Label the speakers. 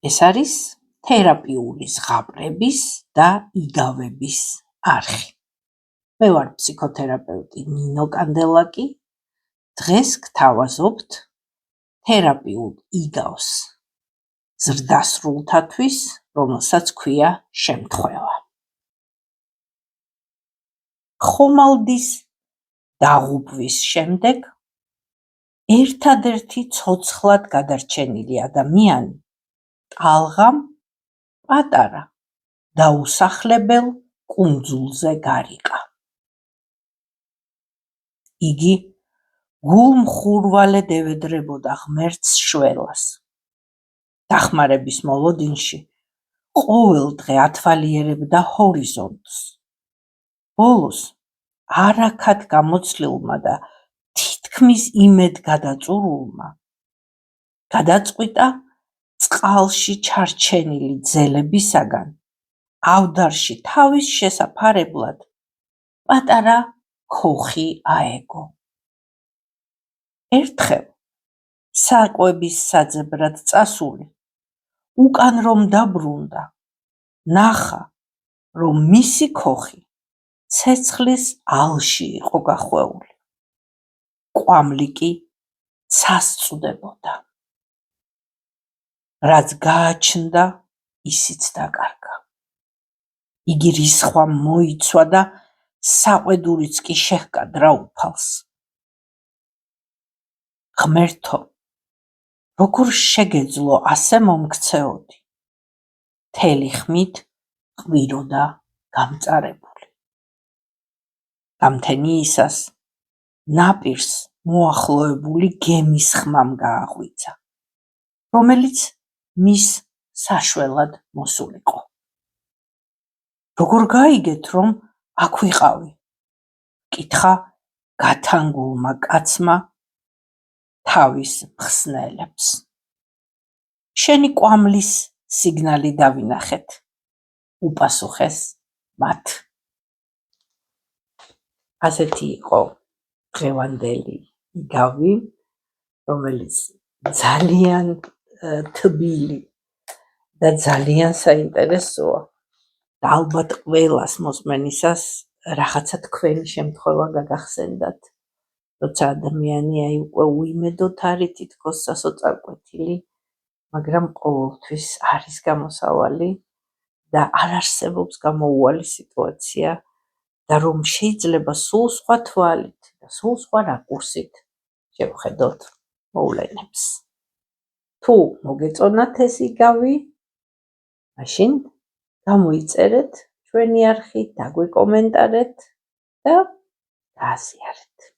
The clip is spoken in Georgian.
Speaker 1: ეს არის თერაპიული ზღაპრების და იგავების არხი. მე ვარ ფსიქოთერაპევტი ნინო კანდელაკი. დღეს გთავაზობთ თერაპიულ იგავს ზრდასრულთათვის, რომელსაც ქვია შემთხვევა. ხომალდის დაღუპვის შემდეგ ერთადერთი ცოცხლად გადარჩენილი ადამიანი ტალღამ პატარა დაუსახლებელ კუნძულზე გარიყა. იგი გულმხურვალედ ევედრებოდა ღმერთს შველას. დახმარების მოლოდინში ყოველ დღე ათვალიერებდა ჰორიზონტს. ბოლოს არაქად გამოცლილმა და თითქმის იმედგადაწურულმა გადაწყვიტა წყალში ჩარჩენილი ძელებისაგან ავდარში თავის შესაფარებლად პატარა ქოხი აეგო. ერთხელ საკვების საძებრად წასული უკან რომ დაბრუნდა, ნახა, რომ მისი ქოხი ცეცხლის ალში იყო გახვეული. კვამლი კი ცას წვდებოდა. რაც გააჩნდა, ისიც დაკარგა. იგი რისხვამ მოიცვა და საყვედურიც კი შეჰკადრა უფალს. ღმერთო, როგორ შეგეძლო ასე მომქცეოდი? მთელი ხმით ყვიროდა გამწარებული. გამთენიისას ნაპირს მოახლოებული გემის ხმამ გააღვიძა, რომელიც მის საშველად მოსულიყო. როგორ გაიგეთ, რომ აქ ვიყავი? კითხა გათანგულმა კაცმა თავის მხსნელებს. შენი კვამლის სიგნალი დავინახეთ, უპასუხეს მათ. ასეთი იყო დღევანდელი იგავი, რომელიც ძალიან თბილი და ძალიან საინტერესოა. და ალბათ ყველას მოსმენისას რაღაცა თქვენი შემთხვევა გაგახსენდათ, როცა ადამიანი უკვე უიმედოდ არის თითქოს სასოწარკვეთილი, მაგრამ ყოველთვის არის გამოსავალი და არ არსებობს გამოუვალი სიტუაცია და რომ შეიძლება სულ სხვა თვალით და სულ სხვა რაკურსით შევხედოთ მოვლენებს. თუ მოგეწონათ ეს იგავი, მაშინ გამოიწერეთ ჩვენი არხი, დაგვიკომენტარეთ და გააზიარეთ.